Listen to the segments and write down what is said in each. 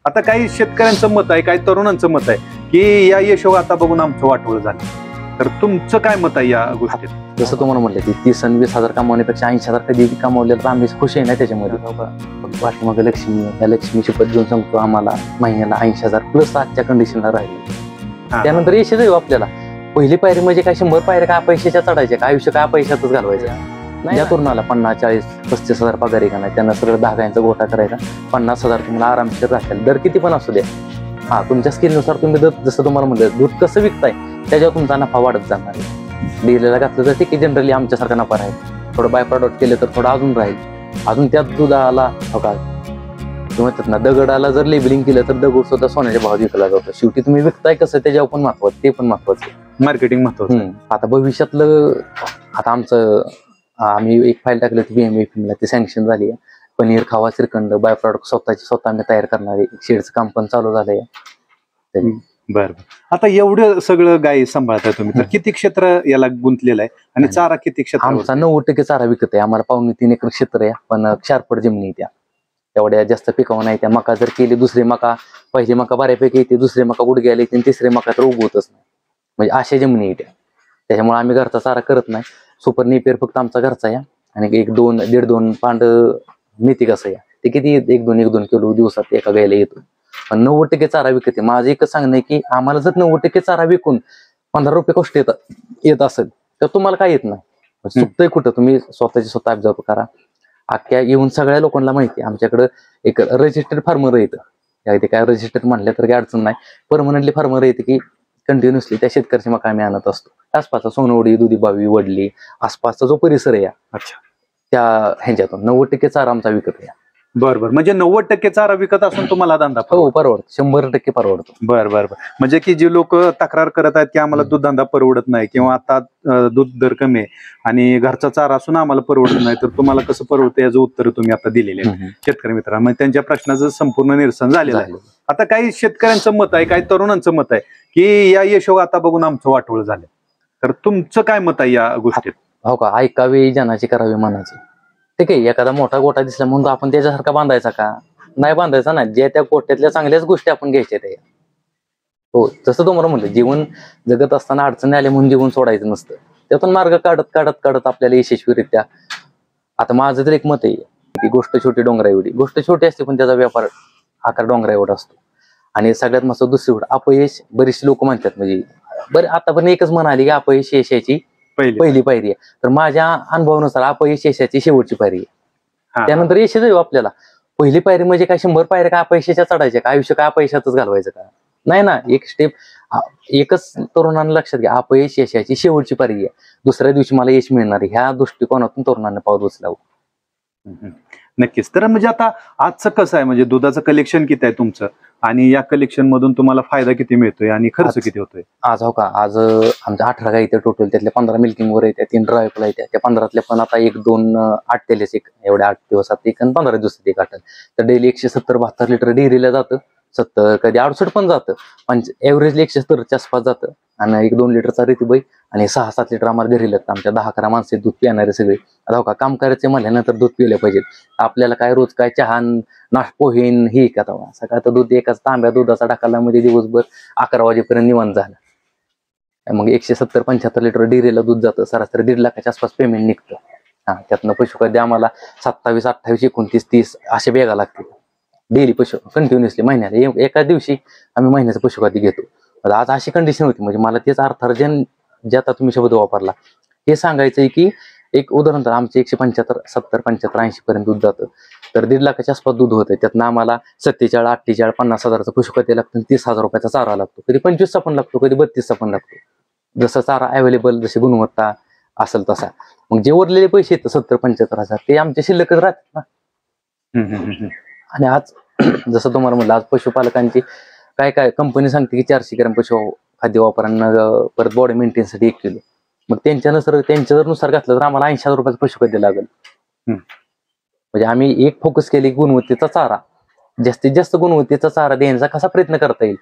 आता काही शेतकऱ्यांचं मत आहे, काही तरुणांचं मत आहे की या यशोग आता बघून आमचं वाटोळं झालं. तर तुमचं काय मत आहे या गोष्टीत? जसं तुम्हाला म्हटलं की 30 आणि 20,000 कमावण्यापेक्षा 80,000 कधी कमावलेलं तर आम्ही खुश आहे ना त्याच्यामध्ये. पाठीमागे लक्ष्मी, या लक्ष्मी शपथ घेऊन सांगतो आम्हाला महिन्याला 80,000 प्लस आजच्या कंडिशनला राहिले. त्यानंतर यश जाऊ आपल्याला. पहिली पायरी म्हणजे काय 100 पायऱ्या काय पैशाच्या चढायच्या का, आयुष्य काय पैशातच घालवायचं. या तरुणाला 50, 40, 35,000 पगार आहे का नाही, त्यांना सगळं धागांचा गोठा करायचा. 50,000 तुम्हाला आरामशीर राहतील, दर किती पण असू द्या. हा, तुमच्या स्किलनुसार तुम्ही जसं तुम्हाला म्हणलं दूध कसं विकताय त्याच्यावर तुमचा नफा वाढत जाणार आहे. डिलेला घातलं तर ठीक आहे, जनरली आमच्यासारखा नफा राहील. थोडं बाय प्रॉडक्ट केलं तर थोडं अजून राहील. अजून त्यात दुधाला का म्हणतात ना, दगडाला जर लेबलिंग केलं तर दगड सुद्धा सोन्याच्या भावात विकला जातो. शेवटी तुम्ही विकताय कसं त्याच्यावर पण महत्वाचं, ते पण महत्वाचं. मार्केटिंग महत्वाचं. आता भविष्यातलं आता आमचं आम्ही एक फाईल टाकली होती BMFला, ती सँक्शन झाली आहे. पनीर, खावा, श्रीखंड, बाय प्रॉडक्ट स्वतः आम्ही तयार करणार आहे. शेडचं काम पण चालू झालंय. बरं. आता एवढं सगळं गाय सांभाळताय तुम्ही, तर किती क्षेत्र याला गुंतलेलं आहे आणि चारा किती क्षेत्र? आमचा 90% चारा विकत आहे. आम्हाला 2.25 एकर क्षेत्र आहे, पण क्षारपड जमिनी त्या एवढ्या जास्त पिकावं नाही. त्या मका जर केली, दुसरी मका, पहिली मका बऱ्यापैकी येते, दुसरी मका गुडघ्याला येते, तिसरी मका तर उगवतच नाही. म्हणजे अशा जमिनी येत्या. त्याच्यामुळे आम्ही घरचा चारा करत नाही. सुपर नेपियर फक्त आमचा घरचा या, आणि 1-2 पांड मेथी कसं या, ते किती 1-2 किलो दिवसात एका गायला येतो. पण 90% चारा विकत आहे. माझं एकच सांगणं आहे की आम्हाला जर 90% चारा विकून 15 रुपये कष्ट येत असेल तर तुम्हाला काय येत नाही. चुकतंय कुठं, तुम्ही स्वतः ऑब्झर्व करा. अख्ख्या येऊन सगळ्या लोकांना माहिती आहे आमच्याकडं एक रजिस्टर्ड फार्मर येतं. अगदी काय रजिस्टर्ड म्हणलं तर काही अडचण नाही. परमनंटली फार्मर येते की कंटिन्युअसली त्या शेतकऱ्याची मका आम्ही आणत असतो. आसपासचा सोनवडी, दुधीबावी, वडली, आसपासचा जो परिसर आहे त्या ह्याच्यातून 90% चारा आमचा विकत आहे. बरोबर. म्हणजे 90% चारा विकत असून तुम्हाला धंदा परवडतो, 100% परवडतो. बरं. म्हणजे की जे लोक तक्रार करत आहेत की आम्हाला दूध धंदा परवडत नाही किंवा आता दूध दर कमी आहे आणि घरचा चारा असून आम्हाला परवडत नाही, तर तुम्हाला कसं परवडतं याचं उत्तर तुम्ही आता दिलेले आहे शेतकरी मित्रांनो. म्हणजे त्यांच्या प्रश्नाचं संपूर्ण निरसन झालेलं आहे. आता काही शेतकऱ्यांचं मत आहे, काही तरुणांचं मत आहे की या यशोग आता बघून आमचं वाटोळं झालं. तर तुमचं काय मत आहे या गोष्टीत? हो का, ऐकावी जनाची करावी मनाची. ठीक आहे, एखादा मोठा गोठा दिसला म्हणून आपण त्याच्यासारखा बांधायचा का? नाही बांधायचा ना. जे त्या गोठ्यातल्या चांगल्याच गोष्टी आपण घ्यायच्या त्या. हो, जसं तुम्हाला म्हणलं, जीवन जगत असताना अडचणी आल्या म्हणून जीवन सोडायचं नसतं. त्यातून मार्ग काढत आपल्याला यशस्वीरित्या. आता माझं तर एक मत आहे की गोष्ट छोटी डोंगरा एवढी. गोष्ट छोटी असते पण त्याचा व्यापार आकार डोंगरा एवढा असतो. आणि सगळ्यात मस्त दुसरी गोष्ट, अपयश बरीचशी लोक म्हणतात, म्हणजे बरं आता पण एकच म्हणाली की अपयश यशाची पहिली पायरी आहे. तर माझ्या अनुभवानुसार अपयश यशाची शेवटची पायरी आहे. त्यानंतर यश येऊ आपल्याला. पहिली पायरी म्हणजे काय 100 पायऱ्या काय अपयशाच्या चढायच्या का, आयुष्य काय अपयशातच घालवायचं का? नाही ना. एक स्टेप, एकच तरुणांना लक्षात घ्या, अपयश यशाची शेवटची पायरी आहे. दुसऱ्या दिवशी मला यश मिळणार आहे, ह्या दृष्टिकोनातून तरुणांना पाऊल उचलावं. नक्कीच. तर म्हणजे आता आजचं कसं आहे, म्हणजे दुधाचं कलेक्शन किती आहे तुमचं आणि या कलेक्शन मधून तुम्हाला फायदा किती मिळतोय आणि खर्च किती होतोय? आज हो का, आज आमच्या 18 गाई येते टोटल. त्यातल्या 15 मिल्किंग वर येत्या, 3 ड्रायपला येत्या. त्या 15तल्या पण आता 1-2 आटतेलेच, एक एवढ्या 8 दिवसात एक आणि 15 दिवसात एक आटल. तर डेली 170-72 लिटर डेअरीला जातं. 70 कधी 68 पण जातं, पण एव्हरेजली 170च्या आसपास जातं. आणि 1-2 लिटरचा रेतीबाई आणि 6-7 लिटर आम्हाला घरी लागतं. आमच्या 10-11 माणसे दूध पिणारे सगळे. आता हो का, काम करायचे म्हणल्यानंतर दूध पिले पाहिजेत. आपल्याला काय रोज काय चहा पोहीन ही का, सकाळ तर दूध एकाच तांब्या दुधाचा टाकायला मध्ये दिवसभर 11 वाजेपर्यंत निवांत झालं. मग 170-75 लिटर डेअरीला दूध जातं. सरासरी 1.5 लाखाच्या आसपास पेमेंट निघतं. त्यातनं पशुखाद्य आम्हाला 27, 28, 29, 30 असे बेगा लागतील डेली पशु कंटिन्युअसली महिन्याला. एका दिवशी आम्ही महिन्याचं पशुखाद्य घेतो. आज अशी कंडिशन होती, म्हणजे मला तेच अर्थार्जन जे आता तुम्ही शब्द वापरला हे सांगायचंय की एक उदाहरण, तर आमचे 175, 70, 75, 80 पर्यंत दूध जातं. तर 1.5 लाखाच्या आसपास दूध होतं. त्यातनं आम्हाला 47, 48, 50 हजाराचं पशुखाद्य लागतं, 30,000 रुपयाचा चारा लागतो, कधी 25चा पण लागतो, कधी 32चा पण लागतो. जसं चारा अवेलेबल, जशी गुणवत्ता असेल तसा. मग जे उरलेले पैसे येतं 70-75 हजार ते आमचे शिल्लकच राहतात ना. आणि आज जसं तुम्हाला म्हणलं, आज पशुपालकांची काय कंपनी सांगते की 400 ग्रॅम पशु खाद्य वापरांना, परत बॉडी मेंटेनसाठी 1 किलो. मग त्यांच्या जर नुसार घातलं तर आम्हाला 80,000 रुपयाचं पशुखाद्य लागेल. म्हणजे आम्ही एक फोकस केले, गुणवत्तेचा चारा, जास्तीत जास्त गुणवत्तेचा चारा देण्याचा कसा प्रयत्न करता येईल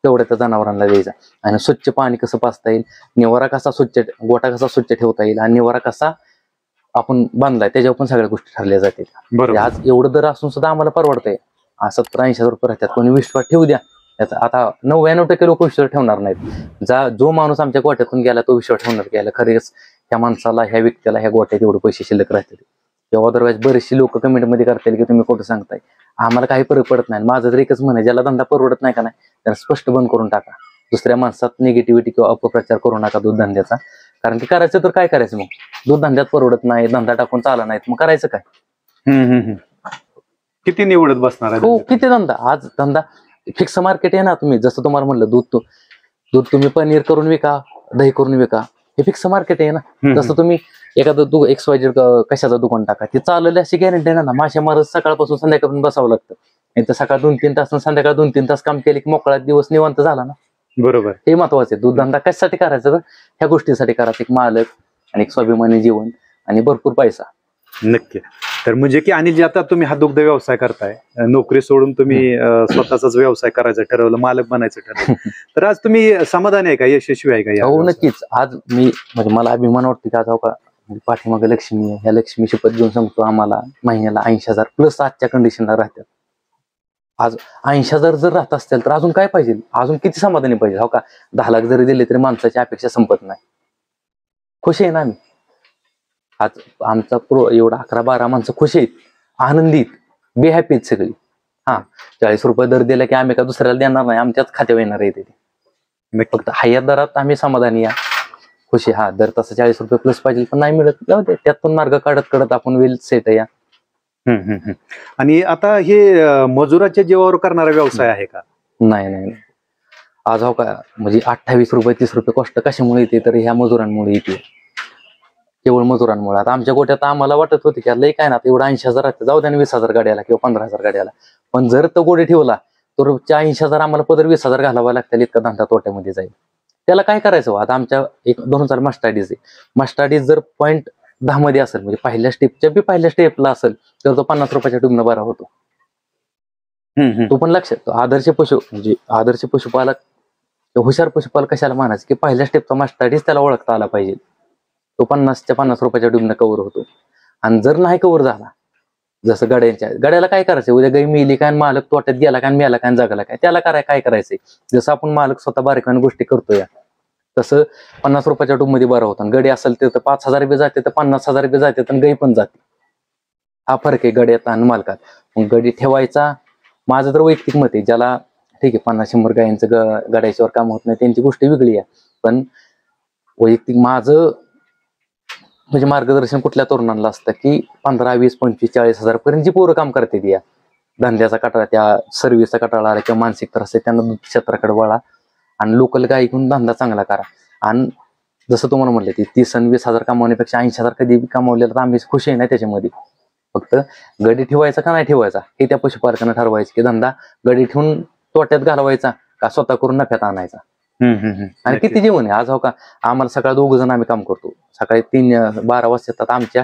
तेवढ्या त्या जनावरांना द्यायचा. आणि स्वच्छ पाणी कसं पाजता येईल, निवारा कसा स्वच्छ, गोठा कसा स्वच्छ ठेवता येईल आणि निवारा कसा आपण बांधलाय त्याच्यावर पण सगळ्या गोष्टी ठरल्या जातील. आज एवढं दर असून सुद्धा आम्हाला परवडतंय. 70-80 रुपये राहतात. कोणी विश्वास ठेवू द्या त्याचा. आता 99% लोक विश्वास ठेवणार नाहीत. जो माणूस आमच्या गोट्यातून गेला तो विश्वास ठेवणार गेला खरेच ह्या माणसाला, ह्या व्यक्तीला ह्या गोट्यात एवढे पैसे शिल्लक राहतील. किंवा अदरवाईज बरेचशी लोक कमेंटमध्ये करतील की तुम्ही खोटं सांगताय. आम्हाला काही फरक पडत नाही. माझं तर एकच म्हणे, ज्याला धंदा परवडत नाही का नाही त्याला स्पष्ट बंद करून टाका. दुसऱ्या माणसात निगेटिव्हिटी किंवा अपप्रचार करू नका दूध धंद्याचा. कारण की करायचं तर काय करायचं, मग दूध धंद्यात परवडत नाही, धंदा टाकून चालला नाहीत, मग करायचं काय. किती निवडत बसणार आहे? हो, किती धंदा. आज धंदा फिक्स मार्केट आहे ना. तुम्ही जसं तुम्हाला म्हणलं दूध तुम्ही पनीर करून विका, दही करून विका, हे फिक्स मार्केट आहे ना. जसं तुम्ही एखादं XYZ कशाचं दुकान टाका, ते चालले अशी गॅरंटी आहे ना. मासे मारत सकाळपासून संध्याकाळपर्यंत बसावं लागतं. नाही तर सकाळ 2-3 तास संध्याकाळ 2-3 तास काम केले की मोकळा दिवस निवांत झाला ना. बरोबर, हे महत्वाचं आहे. दूध धंदा कशासाठी करायचा तर ह्या गोष्टीसाठी करायचं, एक मालक आणि एक स्वाभिमानी जीवन आणि भरपूर पैसा. नक्की. तर म्हणजे की अनिल जी, आता तुम्ही हा दुग्ध व्यवसाय करताय, नोकरी सोडून तुम्ही स्वतःचाच व्यवसाय करायचं ठरवलं, मालक बनायचं ठरवलं, तर आज तुम्ही समाधानी आहे का, यशस्वी आहे का? हो, नक्कीच. आज मी म्हणजे मला अभिमान वाटतो की आज हो का पाठीमागे लक्ष्मी आहे. ह्या लक्ष्मी शपथ घेऊन सांगतो, आम्हाला महिन्याला 80,000 प्लस आजच्या कंडिशनला राहतात. आज 80,000 जर राहत असतील तर अजून काय पाहिजे, अजून किती समाधानी पाहिजे. हो का 10 लाख जरी दिले तरी माणसाची अपेक्षा संपत नाही. खुश आहे ना आम्ही. आज आमचा एवढा 11-12 माणसं खुश आहेत, आनंदीत, बे हॅपी आहेत सगळी. 40 रुपये दर दिला की आम्ही का दुसऱ्याला देणार नाही, आमच्याच खात्यावर येणार आहे ते. फक्त हयात दरात आम्ही समाधानी या खुशी. दर तसं 40 रुपये प्लस पाहिजे, पण नाही मिळत, जाऊ दे, त्यातून मार्ग काढत आपण वेल सेट या. आणि आता हे मजुराच्या जीवावर करणारा व्यवसाय आहे का? नाही. आज हो का म्हणजे 28 रुपये 30 रुपये कॉस्ट कशामुळे येते तर ह्या मजुरांमुळे येते, केवळ मजुरांमुळे. आता आमच्या गोट्यात आम्हाला वाटत होते की लय काय ना, एवढं 80,000 जाऊ द्या 20,000 गाड्याला किंवा 15,000 गाड्याला, पण जर तो गोडे ठेवला तर 80,000 आम्हाला पदर 20,000 घालावा लागतील, इतका धंदा तोट्यामध्ये जाईल. त्याला काय करायचं. आता आमच्या 2,000 मस्टाडीज आहे. मस्टाडीज जर 0.10 मध्ये असेल म्हणजे पहिल्या स्टेपला असेल तर तो 50 रुपयाच्या ट्यूबनं बरा होतो. तो पण लक्षात. आदर्श पशुपालक, हुशार पशुपालक कशाला मानायचं की पहिल्या स्टेपचा मस्टाडीज त्याला ओळखता आला पाहिजे. तो 50 रुपयाच्या ट्यूबनं कव्हर होतो. आणि जर नाही कव्हर झाला, जसं गाड्याला काय करायचं, उद्या गाई मिली काय, मालक तोट्यात गेला काय, मेला काय, जगला काय, त्याला काय करायचंय. जसं आपण मालक स्वतः बारीकाने गोष्टी करतोय तसं 50 रुपयाच्या ट्यूब मध्ये बरं होतं. गडी असेल तर 5,000 रुपये जाते, तर 50,000 रुपये जाते, तर गाई पण जाते. हा फरक आहे गड्यात आणि मालकात. मग गडी ठेवायचा, माझं तर वैयक्तिक मत आहे, ज्याला ठीक आहे 50-100 गायींचं गड्याच्यावर काम होत नाही त्यांची गोष्ट वेगळी आहे. पण वैयक्तिक माझं म्हणजे मार्गदर्शन कुठल्या तरुणांना असतं की 15, 20, 25, 40,000 पर्यंत जी पोरं काम करते या धंद्याचा कटाळा, त्या सर्व्हिसचा कटाळा आला किंवा मानसिक त्रास आहे, त्यांना दूध क्षेत्राकडे वळा आणि लोकल गाई घेऊन धंदा चांगला करा. आणि जसं तुम्हाला म्हटलं की 30 आणि 20,000 कमावण्यापेक्षा 80,000 कधी कमावलेलं तर आम्ही खुश आहे ना त्याच्यामध्ये. फक्त गडी ठेवायचा का नाही ठेवायचा हे त्या पशुपालकांना ठरवायचं की धंदा गडी ठेवून तोट्यात घालवायचा का स्वतः करून नफ्यात आणायचा. आणि किती जीवन आहे. आज हो का आम्हाला सकाळी 2 जण आम्ही काम करतो, सकाळी 12 वाजता येतात. आमच्या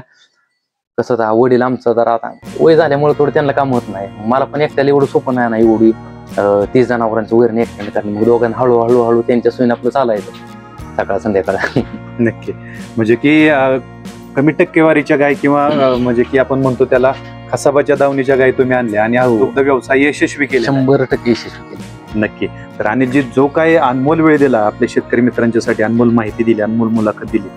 कसं वडील आमचं जरा आता वय झाल्यामुळे थोडं त्यांना काम होत नाही. मला पण एकट्याला एवढं सोपं नाही ना, एवढी 30 जनावरांचं वैरण एकट्याने करणे. मग दोघांना हळूहळू त्यांच्या सोयीने आपलं चालायचं सकाळ संध्याकाळ. नक्की. म्हणजे की कमी टक्केवारीच्या गाय किंवा म्हणजे की आपण म्हणतो त्याला खसाबाच्या दावणीच्या गाय तुम्ही आणल्या आणि हा दुग्ध व्यवसाय यशस्वी केला. 100% यशस्वी केला. नक्की. तर आणि जो काय अनमोल वेळ दिला आपल्या शेतकरी मित्रांच्यासाठी, अनमोल माहिती दिली, अनमोल मुलाखत दिली,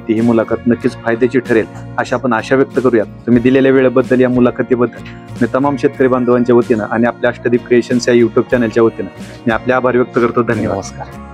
ही मुलाखत नक्कीच फायद्याची ठरेल अशा आपण आशा व्यक्त करूयात. तुम्ही दिलेल्या वेळेबद्दल, या मुलाखतीबद्दल मी तमाम शेतकरी बांधवांच्या वतीनं आणि आपल्या अष्टदीप क्रिएशन्स या युट्यूब चॅनलच्या वतीनं मी आपले आभार व्यक्त करतो. धन्यवाद. नमस्कार.